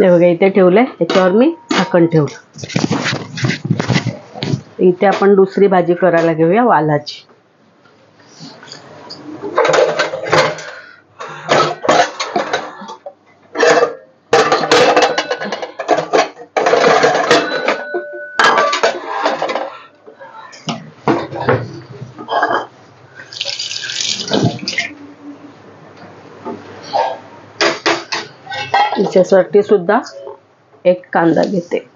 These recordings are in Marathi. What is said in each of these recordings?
हे बघा इथे ठेवलंय, याच्यावर मी झाकण ठेवलं. इथे आपण दुसरी भाजी करायला घेऊया, वालाची. याच्यासाठी सुद्धा एक कांदा घेते.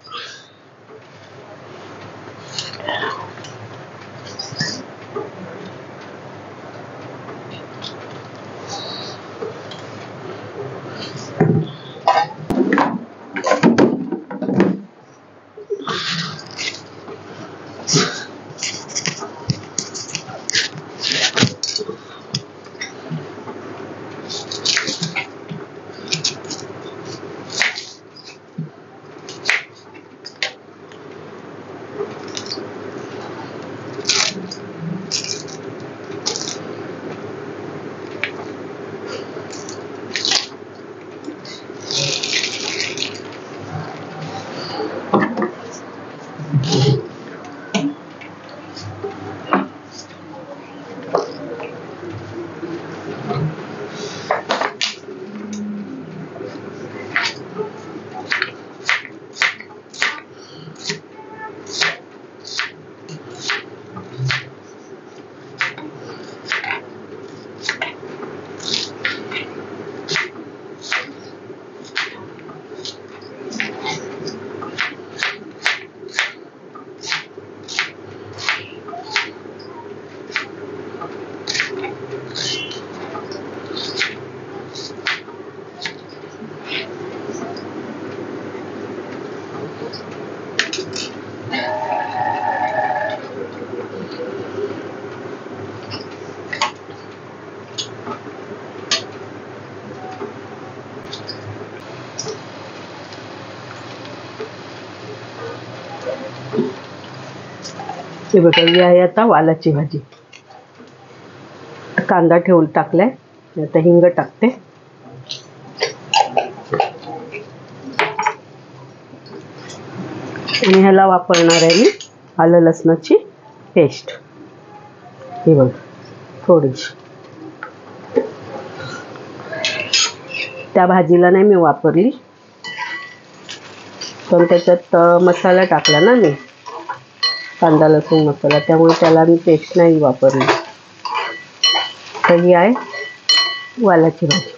हे बघा, ही आहे आता वालाची भाजी. कांदा टाकलाय, आता हिंग टाकते. आणि ह्याला वापरणार आहे मी आलं लसणाची पेस्ट. ही बघ थोडीशी, त्या भाजीला नाही मी वापरली, पण त्याच्यात मसाला टाकला ना मी, कांदा लसूण मसाला, त्यामुळे त्याला मी पेस्ट नाही वापरली. तर ही आहे वालाची भाजी.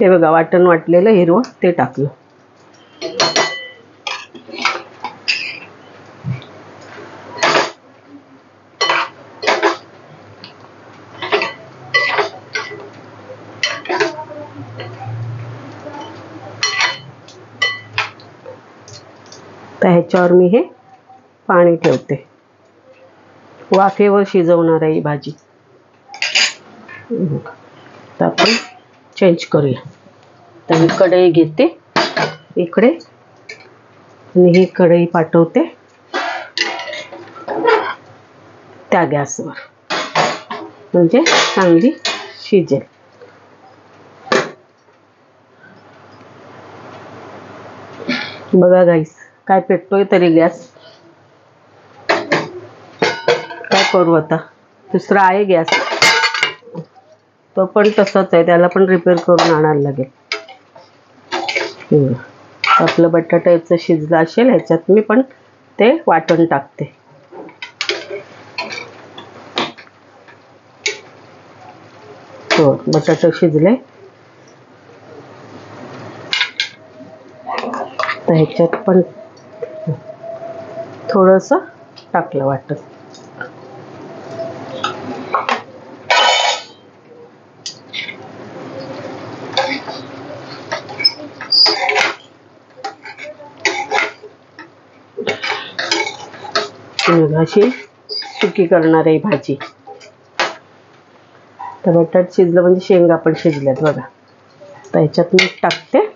हे बघा, वाटण वाटलेलं हिरवं ते टाकलं. तर ह्याच्यावर मी हे पाणी ठेवते. वाफेवर शिजवणार आहे ही भाजी. तर आपण चेंज करूया. तर मी कढई घेते इकडे आणि ही कढई पाठवते त्या गॅसवर, म्हणजे चांगली शिजेल. बघा गाईस, काय पेटतोय तरी गॅस. काय करू आता, दुसरा आहे गॅस, तो पण तसाच आहे, त्याला पण रिपेअर करून आणायला लागेल. आपलं बटाटा याचं शिजलं असेल ह्याच्यात मी पण ते वाटण टाकते. हो, बटाटा शिजले तर ह्याच्यात पण थोडंसं टाकलं वाटण. अशी सुकी करणार आहे भाजी. तर बटाट शिजलं म्हणजे शेंगा पण शिजल्यात बघा. तर ह्याच्यात मीठ टाकते.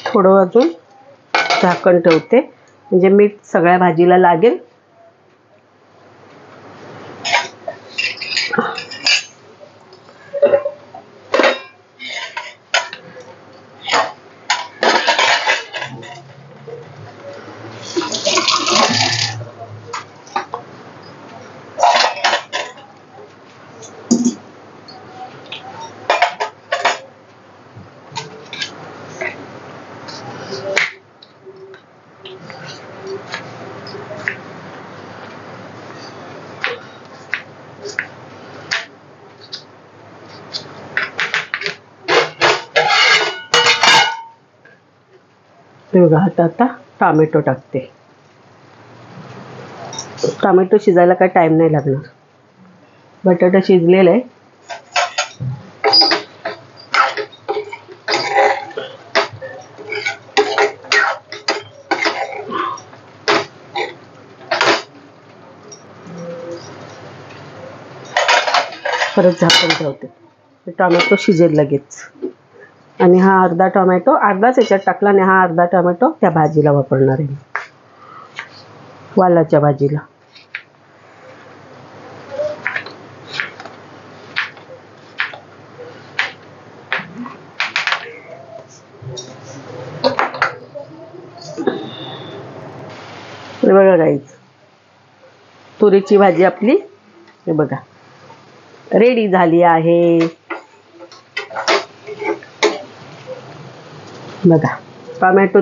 थोडं अजून झाकण ठेवते म्हणजे मीठ सगळ्या भाजीला लागेल. बघा आता टोमॅटो टाकते. टोमॅटो शिजायला काय टाइम नाही लागणार. बटाटा शिजलेला आहे. परत झाकण ठेवते. टोमॅटो शिजेल लगेच. आणि हा अर्धा टोमॅटो अर्धाच याच्यात टाकला आणि हा अर्धा टोमॅटो त्या भाजीला वापरणार आहे, वालाच्या भाजीला. हे बघा गाईज, तुरीची भाजी आपली हे बघा रेडी झाली आहे. बघा टोमॅटो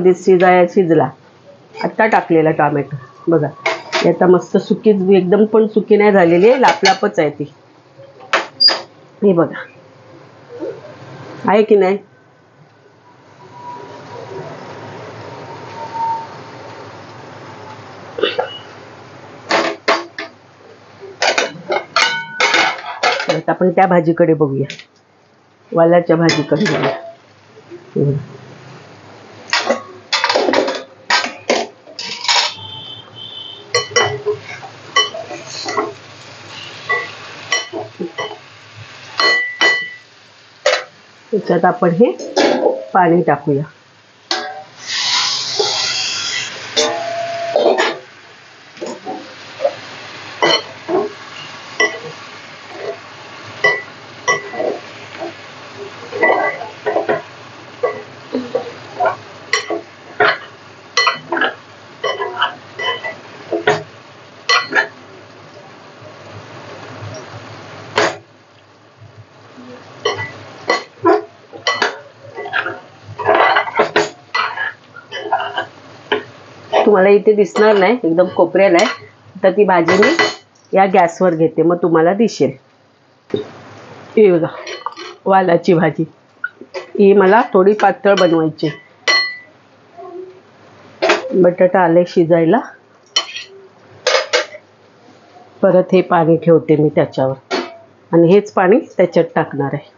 शिजला. आत्ता टाकलेला टोमॅटो बघा. आता मस्त सुकी, एकदम पण सुकी नाही झालेली आहे, लापलापच आहे ती. हे बघा आहे की नाही. आता आपण त्या भाजीकडे बघूया, वालाच्या भाजीकडे बघूया. त्याच्यात आपण हे पाणी टाकूया. तुम्हाला इथे दिसणार नाही, एकदम कोपऱ्याला आहे. तर ती भाजी मी या गॅसवर घेते, मग तुम्हाला दिसेल. ही बघा वालाची भाजी. ही मला थोडी पातळ बनवायची. बटाटा आले शिजायला. परत हे पाणी ठेवते मी त्याच्यावर आणि हेच पाणी त्याच्यात टाकणार आहे.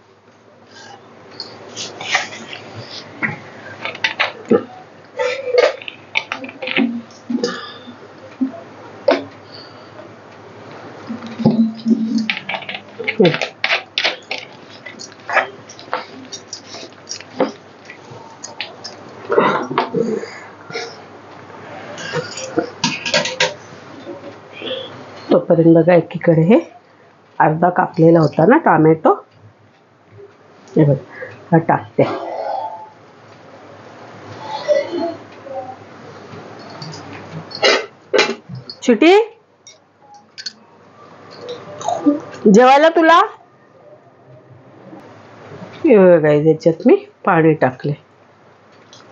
तोपर्यंत बघा एकीकडे हे अर्धा कापलेला होता ना टोमॅटो, हे बघ हा टाकते. छुटी जेवायला तुला. हे बघा याच्यात मी पाणी टाकले.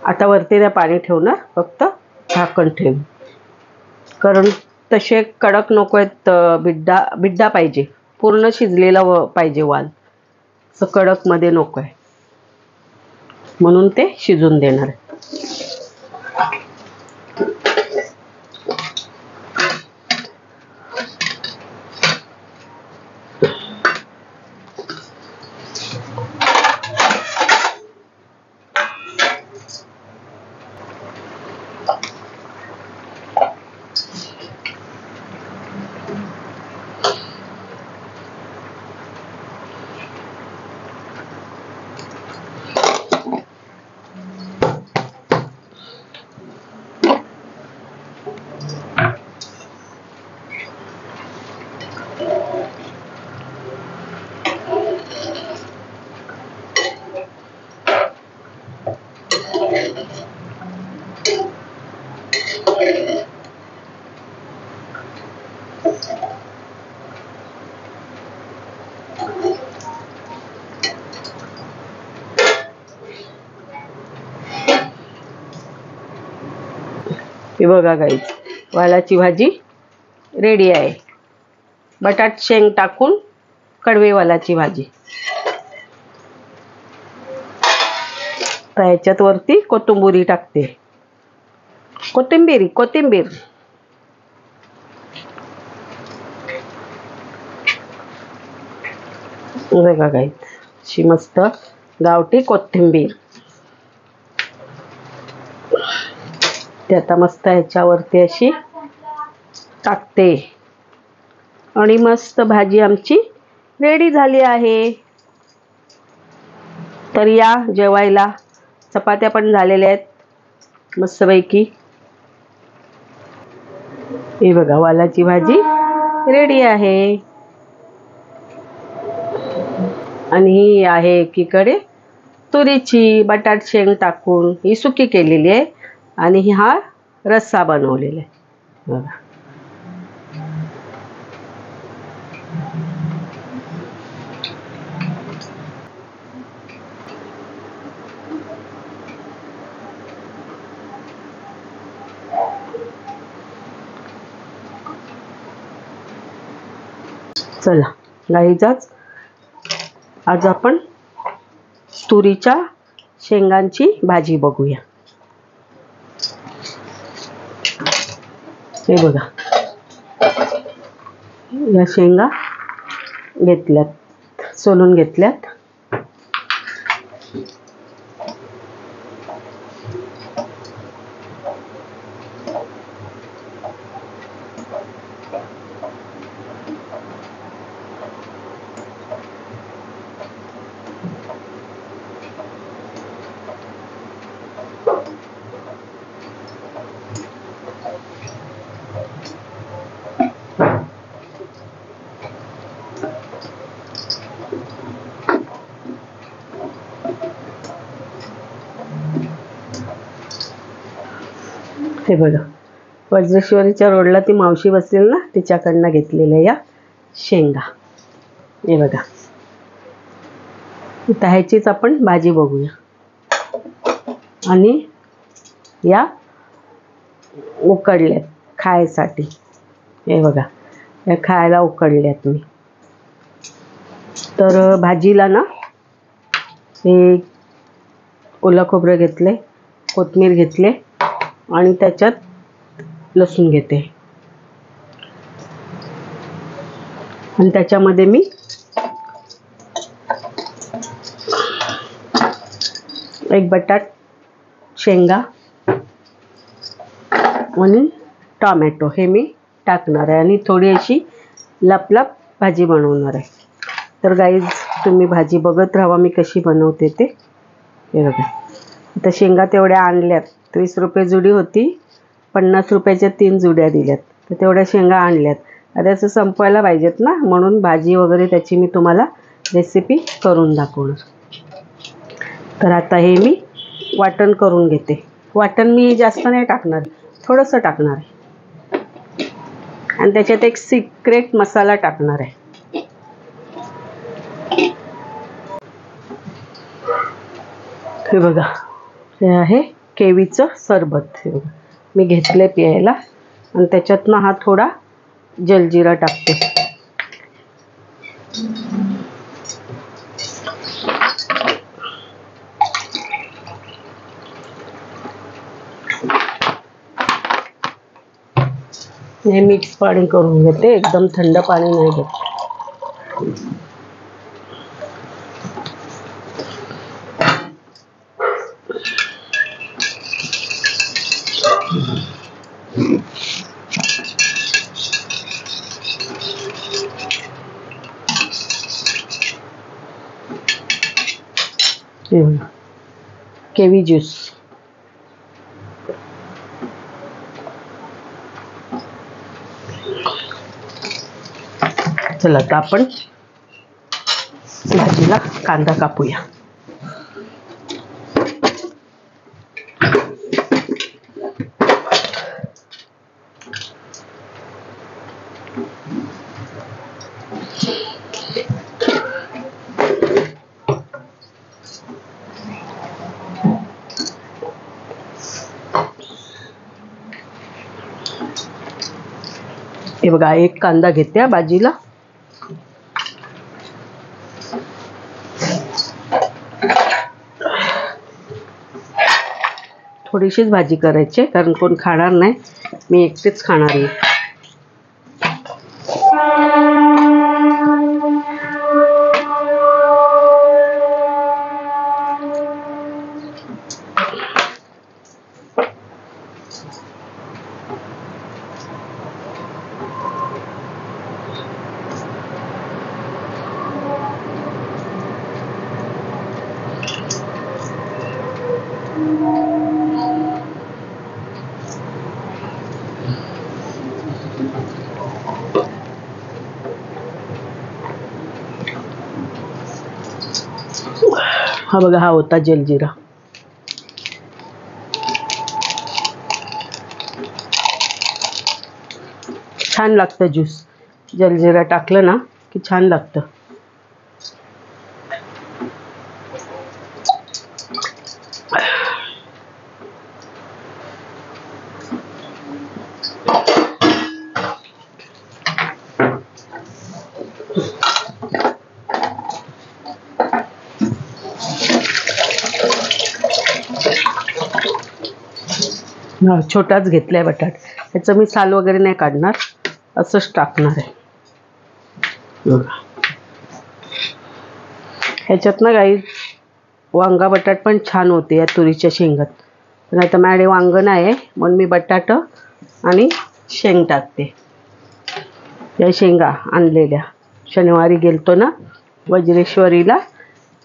आता वरती नाही पाणी ठेवणार, फक्त झाकण ठेव, कारण तसे कडक नको आहेत. बिड्डा बिड्डा पाहिजे, पूर्ण शिजलेला पाहिजे वाल, असं कडक मध्ये नको आहे, म्हणून ते शिजून देणार आहे. हे बघा गाईज, वालाची भाजी रेडी आहे. बटाट शेंग टाकून कडवे वालाची भाजी. तर ह्याच्यात वरती कोथिंबीर टाकते. कोथिंबीर बघा गाईज, अशी मस्त गावठी कोथिंबीर. ते आता मस्त ह्याच्यावरती अशी टाकते आणि मस्त भाजी आमची रेडी झाली आहे. तर या जेवायला. चपात्या पण झालेल्या आहेत मस्तपैकी. हे बघा वालाची भाजी रेडी आहे. आणि ही आहे एकीकडे तुरीची बटाट शेंग टाकून ही सुकी केलेली आहे, आणि हा रस्सा बनवलेला आहे बघा. चला गाईजाच, आज आपण तुरीच्या शेंगांची भाजी बघूया. हे बघा, या शेंगा घेतल्यात, सोलून घेतल्यात. हे बघा, वज्रेश्वरीच्या रोडला ती मावशी बसलेली ना, तिच्याकडनं घेतलेल्या या शेंगा. हे बघा, आता ह्याचीच आपण भाजी बघूया. आणि या उकडल्यात खायसाठी. हे बघा, या खायला उकडल्यात मी. तर भाजीला ना हे ओलं खोबरं घेतले, कोथिंबीर घेतले, आणि त्याच्यात लसूण घेते आणि त्याच्यामध्ये मी एक बटाट, शेंगा आणि टोमॅटो हे मी टाकणार आहे आणि थोडी अशी लपलप भाजी बनवणार आहे. तर गाईज तुम्ही भाजी बघत राहा मी कशी बनवते ते. हे बघा, आता शेंगा तेवढ्या आणल्यात, 30 रुपये जुडी होती, 50 रुपयाच्या 3 जुड्या दिल्यात. तर तेवढ्या शेंगा आणल्यात. आता असं संपवायला पाहिजेत ना, म्हणून भाजी वगैरे त्याची मी तुम्हाला रेसिपी करून दाखवणार. तर आता हे मी वाटण करून घेते. वाटण मी जास्त नाही टाकणार, थोडंसं टाकणार आहे आणि त्याच्यात एक सिक्रेट मसाला टाकणार आहे. हे बघा, हे आहे केवीचं सरबत. हे बघा मी घेतले प्यायला आणि त्याच्यातनं हा थोडा जलजिरा टाकते. हे मिक्स पाणी करून घेते, एकदम थंड पाणी नाही घेत. केवी ज्यूस. चला आता आपण भाजीला कांदा कापूया. हे बघा, एक कांदा घेते भाजीला. थोडीशीच भाजी करायची कारण कोण खाणार नाही, मी एकटीच खाणार आहे. हा बघा, हा होता जलजिरा. छान लागतं ज्यूस, जलजिरा टाकलं ना की छान लागतं. छोटाच घेतलाय बटाट, ह्याचं मी साल वगैरे नाही काढणार, असंच टाकणार आहे. ह्याच्यात ना काही वांगा बटाट पण छान होते या तुरीच्या शेंगात. पण आता माझ्याकडे वांग नाही आहे म्हणून मी बटाट आणि शेंग टाकते. या शेंगा आणलेल्या शनिवारी गेलतो ना वज्रेश्वरीला,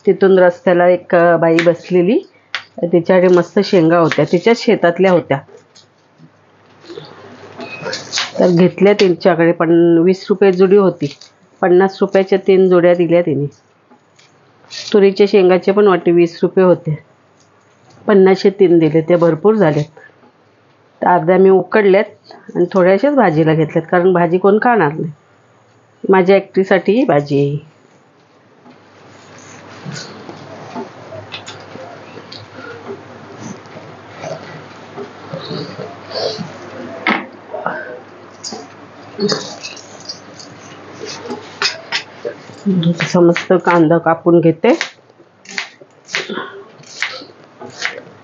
तिथून रस्त्याला एक बाई बसलेली, तिच्याकडे मस्त शेंगा होत्या, तिच्याच शेतातल्या होत्या. तर घेतल्या त्यांच्याकडे, पण 20 रुपये जुडी होती, 50 रुपयाच्या 3 जोड्या दिल्या तिने. तुरीच्या शेंगाचे पण वाटे 20 रुपये होते, 50चे 3 दिले, ते भरपूर झालेत. तर अर्ध्या मी उकडल्यात आणि थोड्याशाच भाजीला घेतल्यात, कारण भाजी कोण खाणार नाही, माझ्या एकटीसाठी ही भाजी आहे. मस्त कांदा कापून घेते.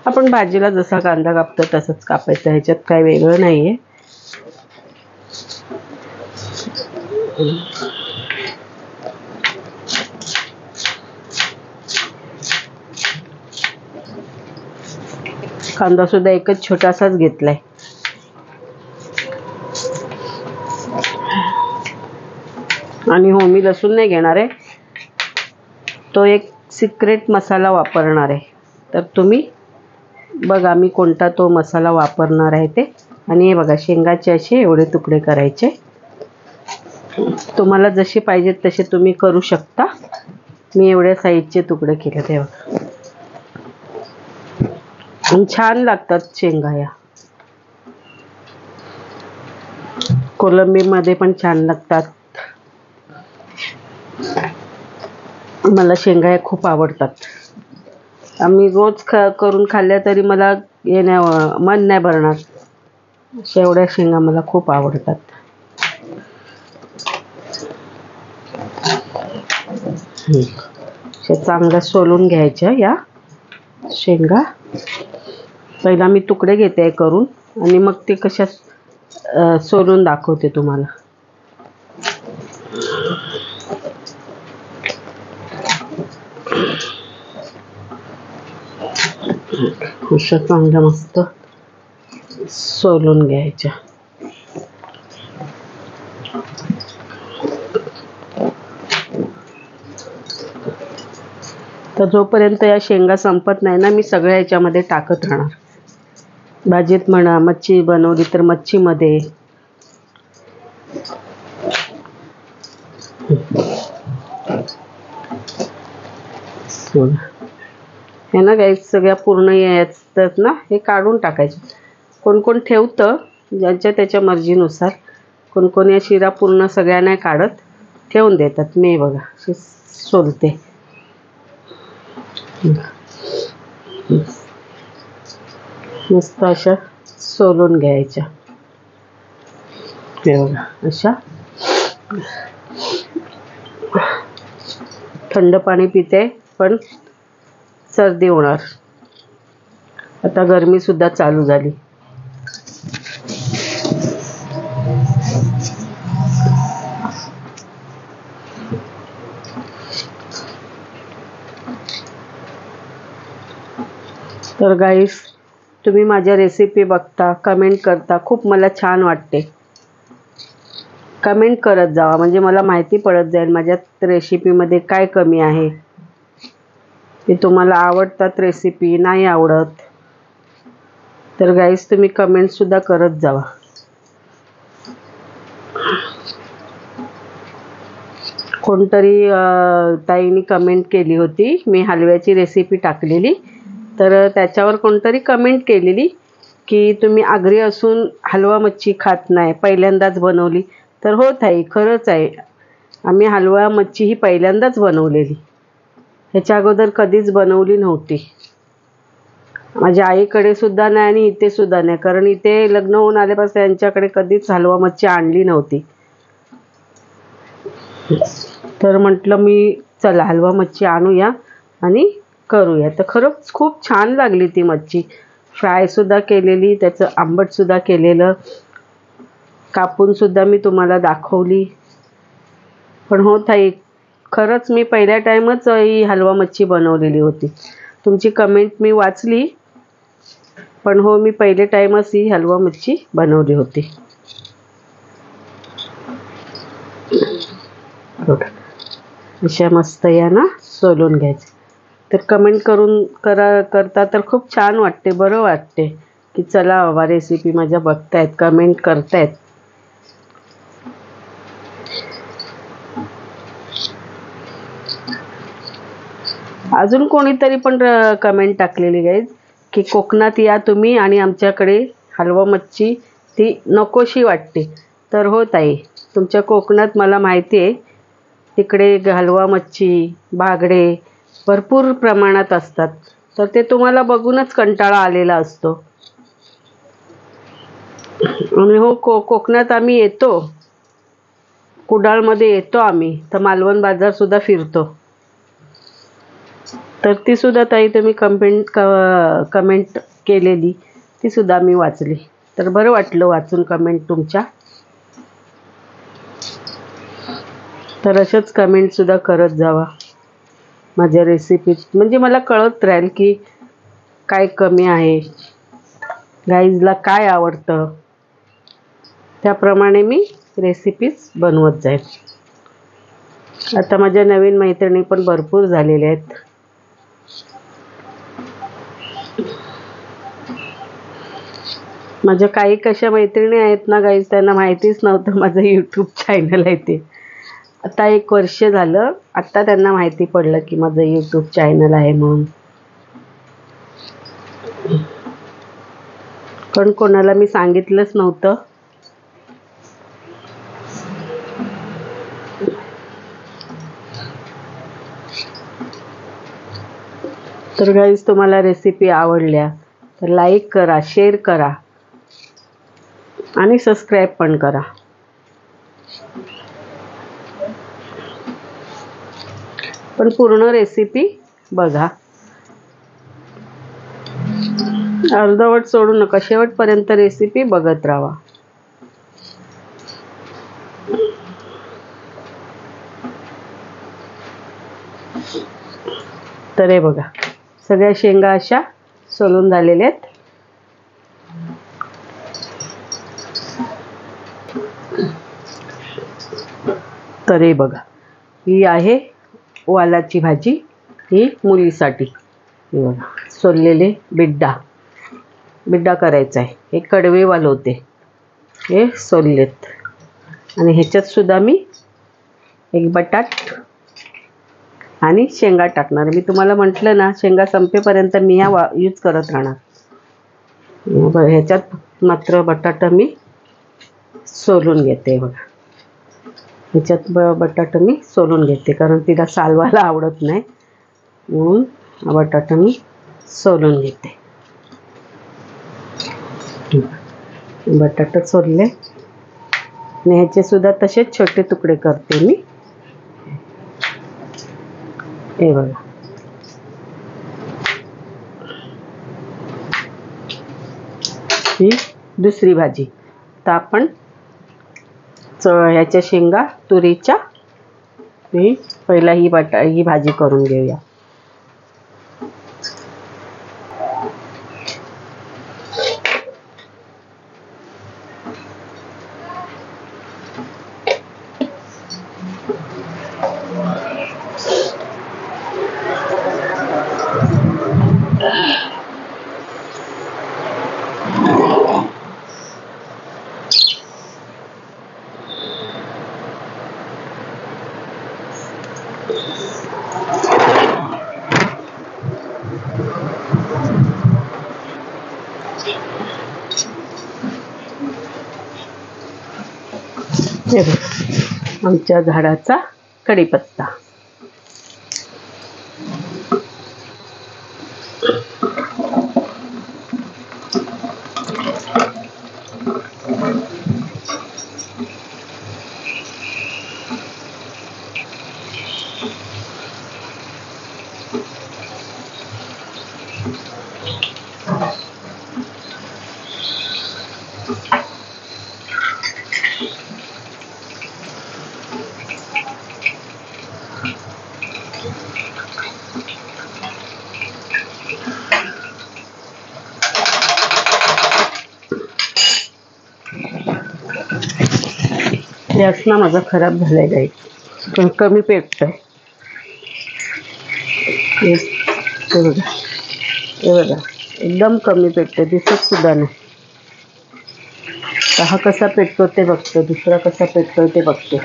आपण भाजीला जसा कांदा कापतो तसंच कापायचं, ह्याच्यात काय वेगळं नाही आहे. कांदा सुद्धा एकच छोटासाच घेतलाय. आणि हो, मी लसूण नाही घेणार आहे, तो एक सिक्रेट मसाला वापरणार आहे. तर तुम्ही बघा मी कोणता तो मसाला वापरणार आहे ते. आणि हे बघा, शेंगाचे असे एवढे तुकडे करायचे. तुम्हाला जसे पाहिजेत तसे तुम्ही करू शकता. मी एवढ्या साईजचे तुकडे केले ते बघा. छान लागतात शेंगा या. कोलंबीमध्ये पण छान लागतात. मला शेंगा या खूप आवडतात. आम्ही रोज करून खाल्ल्या तरी मला हे नाही, मन नाही भरणार. एवढ्या शेंगा मला खूप आवडतात. चांगलं सोलून घ्यायच्या या शेंगा. पहिला मी तुकडे घेते करून आणि मग ते कशा सोलून दाखवते तुम्हाला. अशा चांगल्या मस्त सोलून घ्यायच्या. तर जोपर्यंत या शेंगा संपत नाही ना, मी सगळ्या याच्यामध्ये टाकत राहणार. भाजीत म्हणा, मच्छी बनवली तर मच्छीमध्ये. हे ना काही सगळ्या पूर्ण याच्यात ना हे काढून टाकायचे. कोण कोण ठेवतं ज्यांच्या त्याच्या मर्जीनुसार. कोण कोण या शिरा पूर्ण सगळ्या नाही काढत, ठेवून देतात. मी बघा अशी सोलते. मस्त अशा सोलून घ्यायच्या. हे बघा अशा. थंड पाणी पिते पण सर्दी होणार. आता गरमी सुद्धा चालू झाली. तर गाईस, तुम्ही माझ्या रेसिपी बघता, कमेंट करता, खूप मला छान वाटते. कमेंट करत जावा म्हणजे मला माहिती पडत जाईल माझ्या रेसिपीमध्ये काय कमी आहे. ते तुम्हाला आवडतात रेसिपी, नाही आवडत. तर गाईस तुम्ही कमेंटसुद्धा करत जावा. कोणतरी ताईंनी कमेंट केली होती, मी हलव्याची रेसिपी टाकलेली. तर त्याच्यावर कोणतरी कमेंट केलेली की तुम्ही आगरी असून हलवा मच्छी खात नाही, पहिल्यांदाच बनवली. तर हो ताई, खरंच आहे. आम्ही हलवा मच्छी ही पहिल्यांदाच बनवलेली. ह्याच्या अगोदर कधीच बनवली नव्हती. माझ्या आईकडे सुद्धा नाही आणि इथे सुद्धा नाही, कारण इथे लग्न होऊन आल्यापासून त्यांच्याकडे कधीच हलवा मच्छी आणली नव्हती. तर म्हटलं मी चला हलवा मच्छी आणूया आणि करूया. तर खरंच खूप छान लागली ती मच्छी. फ्रायसुद्धा केलेली, त्याचं आंबटसुद्धा केलेलं, कापूनसुद्धा मी तुम्हाला दाखवली. पण हो ताई, खरंच मी पहिल्या टाईमच ही हलवा मच्छी बनवलेली होती. तुमची कमेंट मी वाचली, पण हो मी पहिले टाईमच ही हलवा मच्छी बनवली होती. अशा मस्त या ना सोलून घ्यायचे. तर कमेंट करता तर खूप छान वाटते, बरं वाटते की चला बाबा रेसिपी माझ्या बघतायत, कमेंट करतायत. अजून कोणीतरी पण कमेंट टाकलेली गाईज की कोकणात या तुम्ही आणि आमच्याकडे हलवा मच्छी ती नकोशी वाटते. तर हो ताई, तुमच्या कोकणात मला माहिती आहे तिकडे हलवा मच्छी, बागडे भरपूर प्रमाणात असतात. तर ते तुम्हाला बघूनच कंटाळा आलेला असतो. आणि हो कोकणात आम्ही येतो, कुडाळमध्ये येतो आम्ही, तर मालवण बाजारसुद्धा फिरतो. तर ती सुद्धा ताई तुम्ही कमेंट केलेली, ती सुद्धा मी वाचली. तर बरं वाटलं वाचून कमेंट तुमच्या. तर अशाच कमेंटसुद्धा करत जावा माझ्या रेसिपीज, म्हणजे मला कळत राहील की काय कमी आहे, गाईजला काय आवडतं, त्याप्रमाणे मी रेसिपीज बनवत जाईल. आता माझ्या नवीन मैत्रिणी पण भरपूर झालेल्या आहेत. माझ्या काही कशा मैत्रिणी आहेत ना गाईज, त्यांना माहितीच नव्हतं माझं यूट्यूब चॅनल आहे ते. आता 1 वर्ष झालं, आत्ता त्यांना माहिती पडलं की माझं यूट्यूब चॅनल आहे म्हणून. पण कोणाला मी सांगितलंच नव्हतं. तर गाईज तुम्हाला रेसिपी आवडल्या तर लाईक करा, शेअर करा आणि सबस्क्राईब पण करा. पण पूर्ण रेसिपी बघा, अर्धवट सोडू नका, शेवटपर्यंत रेसिपी बघत राहा. तर हे बघा, सगळ्या शेंगा अशा सोलून झालेल्या आहेत. तर हे बघा, ही आहे वालाची भाजी, ही मुलीसाठी. हे बघा, सोललेले बिड्डा करायचा आहे. हे कडवे वाल होते, हे सोललेत. आणि ह्याच्यात सुद्धा मी एक बटाट आणि शेंगा टाकणार. मी तुम्हाला म्हटलं ना, शेंगा संपेपर्यंत मी ह्या यूज करत राहणार. ह्याच्यात मात्र बटाटा मी सोलून घेते. बघा, ह्याच्यात बटाटा मी सोलून घेते, कारण तिला सालवायला आवडत नाही म्हणून बटाटा मी सोलून घेते. बटाटा सोलले आणि ह्याचे सुद्धा तसेच छोटे तुकडे करते मी. हे बघा, ही दुसरी भाजी. तर आपण ह्याच्या शेंगा तुरीच्या, मी पहिला ही भाजी करून घेऊया. आमच्या झाडाचा कढीपत्ता. गॅस ना माझा खराब झालाय गाई, पण कमी पेटतोय. हे बघा, एकदम कमी पेटतोय, दिसत सुद्धा नाही. तर हा कसा पेटतो ते बघतो, दुसरा कसा पेटतो ते बघतो.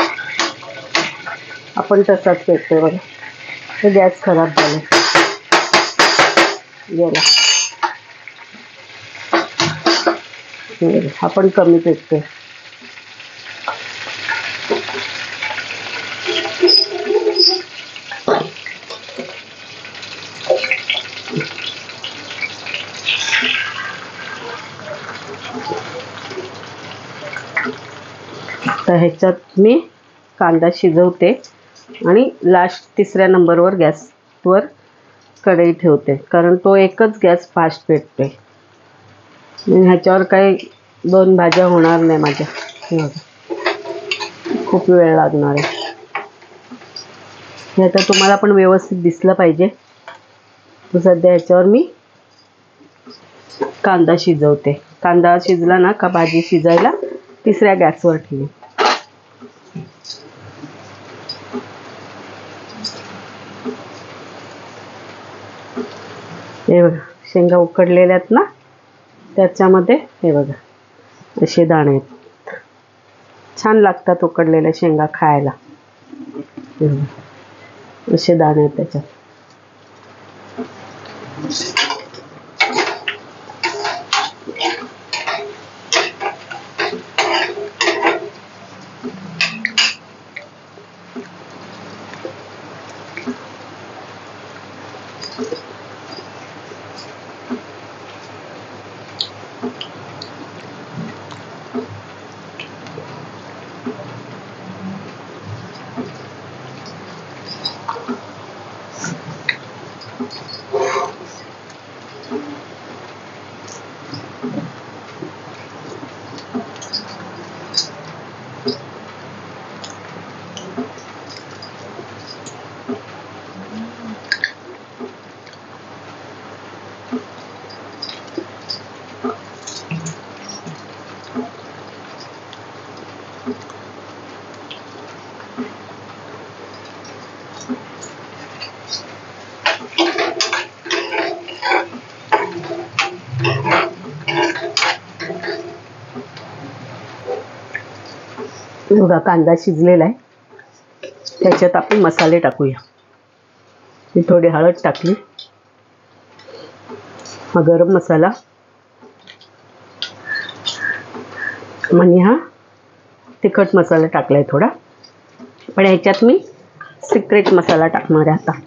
आपण तसाच पेटतोय बघा. हे गॅस खराब झाला गेला. हा पण कमी पेटतोय. तर ह्याच्यात मी कांदा शिजवते आणि लास्ट 3ऱ्या नंबरवर गॅसवर कढई ठेवते, कारण तो एकच गॅस फास्ट पेटतोय. ह्याच्यावर काही 2 भाज्या होणार नाही माझ्या. हे बघा, खूप वेळ लागणार आहे. हे आता तुम्हाला पण व्यवस्थित दिसलं पाहिजे. सध्या ह्याच्यावर मी कांदा शिजवते. कांदा शिजला ना का भाजी शिजायला 3ऱ्या गॅसवर ठेवी. हे बघा, शेंगा उकडलेल्या आहेत ना, त्याच्यामध्ये हे बघा असे दाणे आहेत. छान लागतात उकडलेल्या शेंगा खायला. असे दाणे आहेत त्याच्यात. बघा, कांदा शिजलेला आहे. त्याच्यात आपण मसाले टाकूया. मी थोडी हळद टाकली, हा गरम मसाला आणि हा तिखट मसाला टाकलाय थोडा. पण ह्याच्यात मी सिक्रेट मसाला टाकणार आहे आता.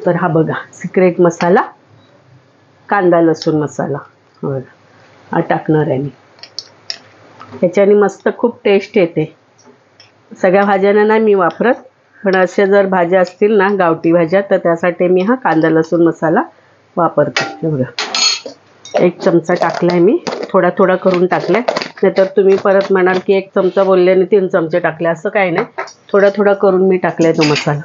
तर हा बघा, सिक्रेट मसाला, कांदा लसूण मसाला बघा हा टाकणार आहे मी. ह्याच्याने मस्त खूप टेस्ट येते. सगळ्या भाज्यांना नाही मी वापरत, पण अशा जर भाज्या असतील ना, गावठी भाज्या, तर त्यासाठी मी हा कांदा लसूण मसाला वापरते. हे बघा, 1 चमचा टाकलाय मी. थोडा थोडा करून टाकलाय, नाहीतर तुम्ही परत म्हणाल की 1 चमचा बोलल्याने 3 चमचे टाकले. असं काही नाही, थोडा थोडा करून मी टाकलाय तो मसाला.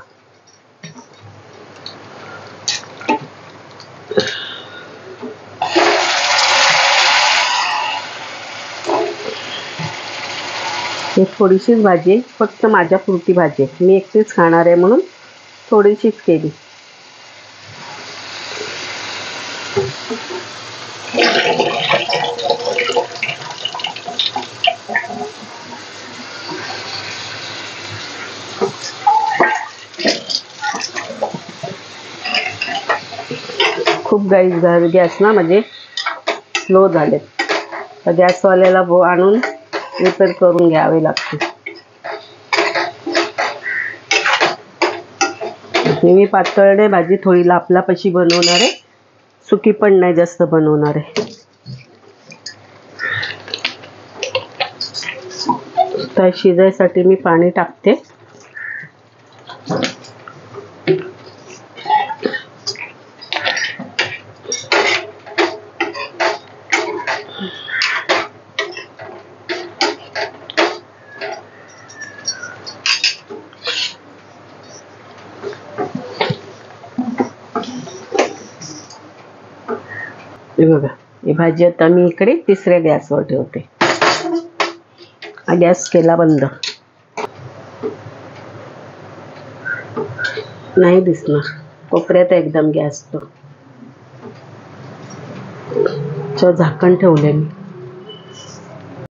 ही थोडीशीच भाजी आहे, फक्त माझ्या पुरती भाजी आहे. मी एकटीच खाणार आहे म्हणून थोडीशीच केली. खूप गॅस ना म्हणजे स्लो झाले. तर गॅसवाल्याला आणून रिपेअर करून घ्यावे लागते. मी पातळ नाही भाजी, थोडी लापलापशी बनवणार आहे. सुकी पण नाही जास्त बनवणार आहे. तर शिजायसाठी मी पाणी टाकते. हे बघा, ही भाजी आता मी इकडे 3ऱ्या गॅसवर ठेवते. हा गॅस केला बंद. नाही दिसणार, कोपऱ्यात एकदम गॅस तो. झाकण ठेवले मी.